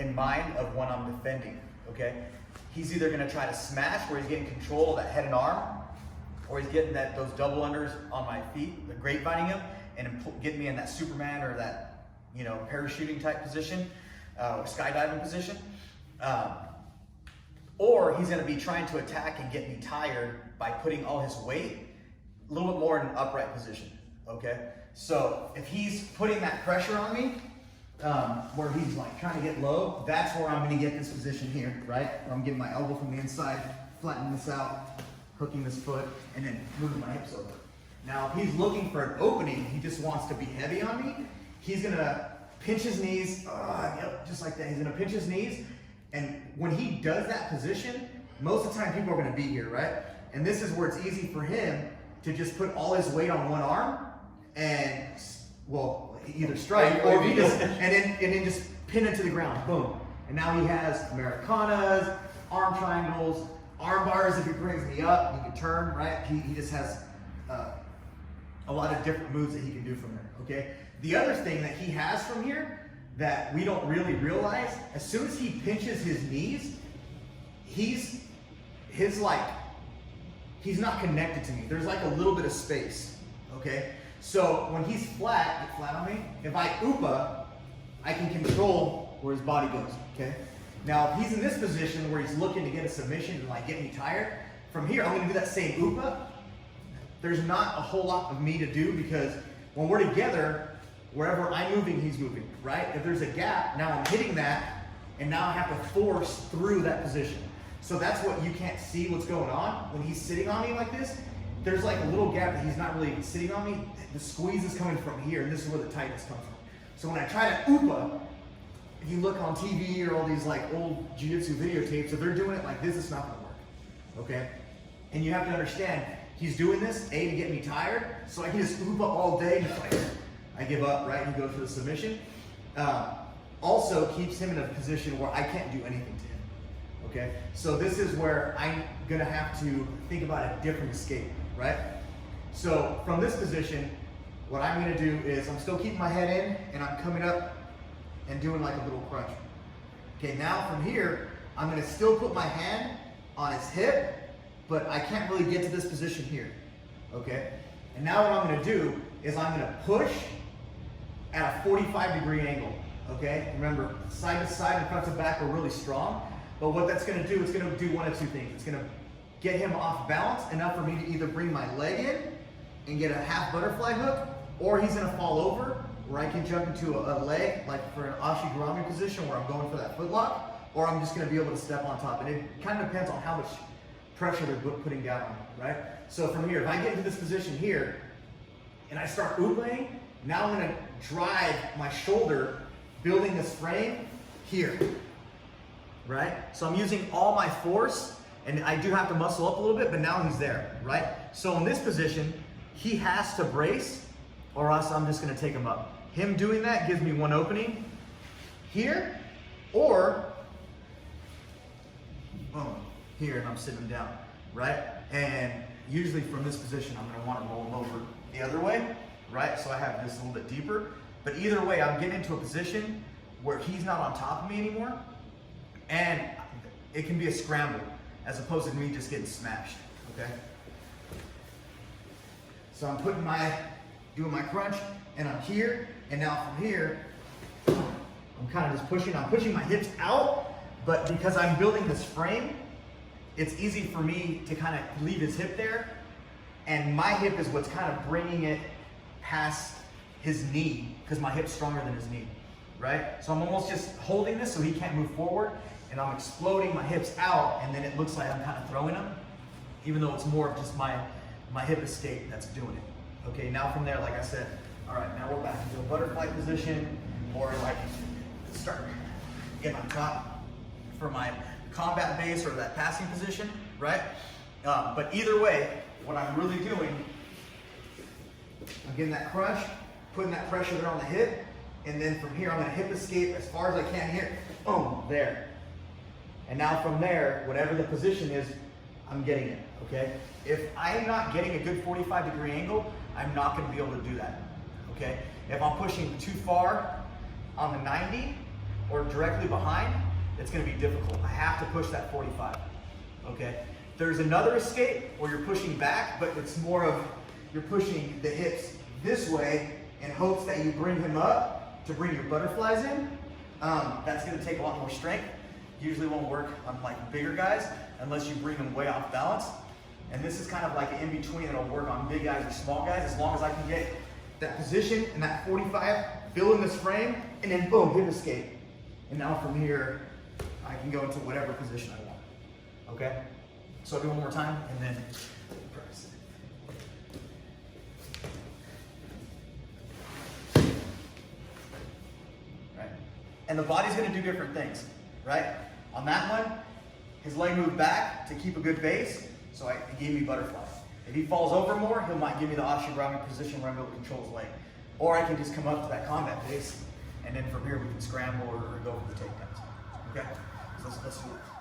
in mind of when I'm defending, okay? He's either gonna try to smash where he's getting control of that head and arm, or he's getting those double unders on my feet, the grapevining him, and getting me in that Superman or that, you know, parachuting type position, or skydiving position. Or he's gonna be trying to attack and get me tired by putting all his weight a little bit more in an upright position, okay? So if he's putting that pressure on me, where he's like trying to get low, that's where I'm gonna get this position here, right? Where I'm getting my elbow from the inside, flattening this out, hooking this foot, and then moving my hips over. Now, if he's looking for an opening, he just wants to be heavy on me, he's gonna pinch his knees, yep, just like that. He's gonna pinch his knees, and when he does that position, most of the time people are gonna be here, right? And this is where it's easy for him to just put all his weight on one arm and, well, either strike or he just, and then just pin it to the ground, boom. And now he has Americanas, arm triangles, arm bars. If he brings me up, he can turn, right? He just has a lot of different moves that he can do from there, okay? The other thing that he has from here that we don't really realize, as soon as he pinches his knees, he's not connected to me. There's like a little bit of space, okay? So when he's flat, get flat on me, if I upa, I can control where his body goes, okay? Now, if he's in this position where he's looking to get a submission and like get me tired, from here, I'm gonna do that same upa. There's not a whole lot of me to do because when we're together, wherever I'm moving, he's moving, right? If there's a gap, now I'm hitting that, and now I have to force through that position. So that's what you can't see what's going on. When he's sitting on me like this, there's like a little gap that he's not really sitting on me. The squeeze is coming from here, and this is where the tightness comes from. So when I try to upa, if you look on TV or all these like old jiu-jitsu videotapes, if they're doing it like this, it's not gonna work, okay? And you have to understand, he's doing this, A, to get me tired, so I can just upa all day, and just like, I give up, right, and go for the submission. Also keeps him in a position where I can't do anything to him, okay? So this is where I'm gonna have to think about a different escape, right? So from this position, what I'm gonna do is I'm still keeping my head in and I'm coming up and doing like a little crunch. Okay, now from here, I'm gonna still put my hand on his hip, but I can't really get to this position here, okay? And now what I'm gonna do is I'm gonna push at a 45-degree angle, okay? Remember, side to side and front to back are really strong, but what that's gonna do, it's gonna do one of two things. It's gonna get him off balance enough for me to either bring my leg in and get a half butterfly hook, or he's gonna fall over where I can jump into a leg, like for an ashigurami position where I'm going for that foot lock, or I'm just gonna be able to step on top. And it kind of depends on how much pressure they're putting down on me, right? So from here, if I get into this position here and I start upaing, now I'm gonna drive my shoulder, building this frame here, right? So I'm using all my force, and I do have to muscle up a little bit, but now he's there, right? So in this position, he has to brace, or else I'm just gonna take him up. Him doing that gives me one opening here, or here, and I'm sitting down, right? And usually from this position, I'm gonna wanna roll him over the other way, right? So I have this a little bit deeper, but either way, I'm getting into a position where he's not on top of me anymore, and it can be a scramble, as opposed to me just getting smashed, okay? So I'm doing my crunch, and I'm here, and now from here, I'm kind of just pushing, I'm pushing my hips out, but because I'm building this frame, it's easy for me to kind of leave his hip there, and my hip is what's kind of bringing it past his knee, because my hip's stronger than his knee, right? So I'm almost just holding this so he can't move forward, and I'm exploding my hips out, and then it looks like I'm kind of throwing them, even though it's more of just my hip escape that's doing it. Okay, now from there, like I said, all right, now we're back into a butterfly position, or like start getting on top for my combat base or that passing position, right? But either way, what I'm really doing, I'm getting that crunch, putting that pressure there on the hip, and then from here, I'm gonna hip escape as far as I can here, boom, there. And now from there, whatever the position is, I'm getting it, okay? If I'm not getting a good 45-degree angle, I'm not gonna be able to do that, okay? If I'm pushing too far on the 90, or directly behind, it's gonna be difficult. I have to push that 45, okay? There's another escape where you're pushing back, but it's more of, you're pushing the hips this way in hopes that you bring him up to bring your butterflies in. That's gonna take a lot more strength. Usually won't work on like bigger guys unless you bring them way off balance. And this is kind of like an in-between that'll work on big guys or small guys, as long as I can get that position and that 45, fill in this frame, and then boom, hip escape. And now from here, I can go into whatever position I want, okay? So I'll do one more time, and then press. Right? And the body's gonna do different things, right? On that one, his leg moved back to keep a good base, so it gave me butterfly. If he falls over more, he might give me the Ashigarami position where I'm able to control his leg. Or I can just come up to that combat base, and then from here we can scramble or go for the takedowns. Okay? So let's do it.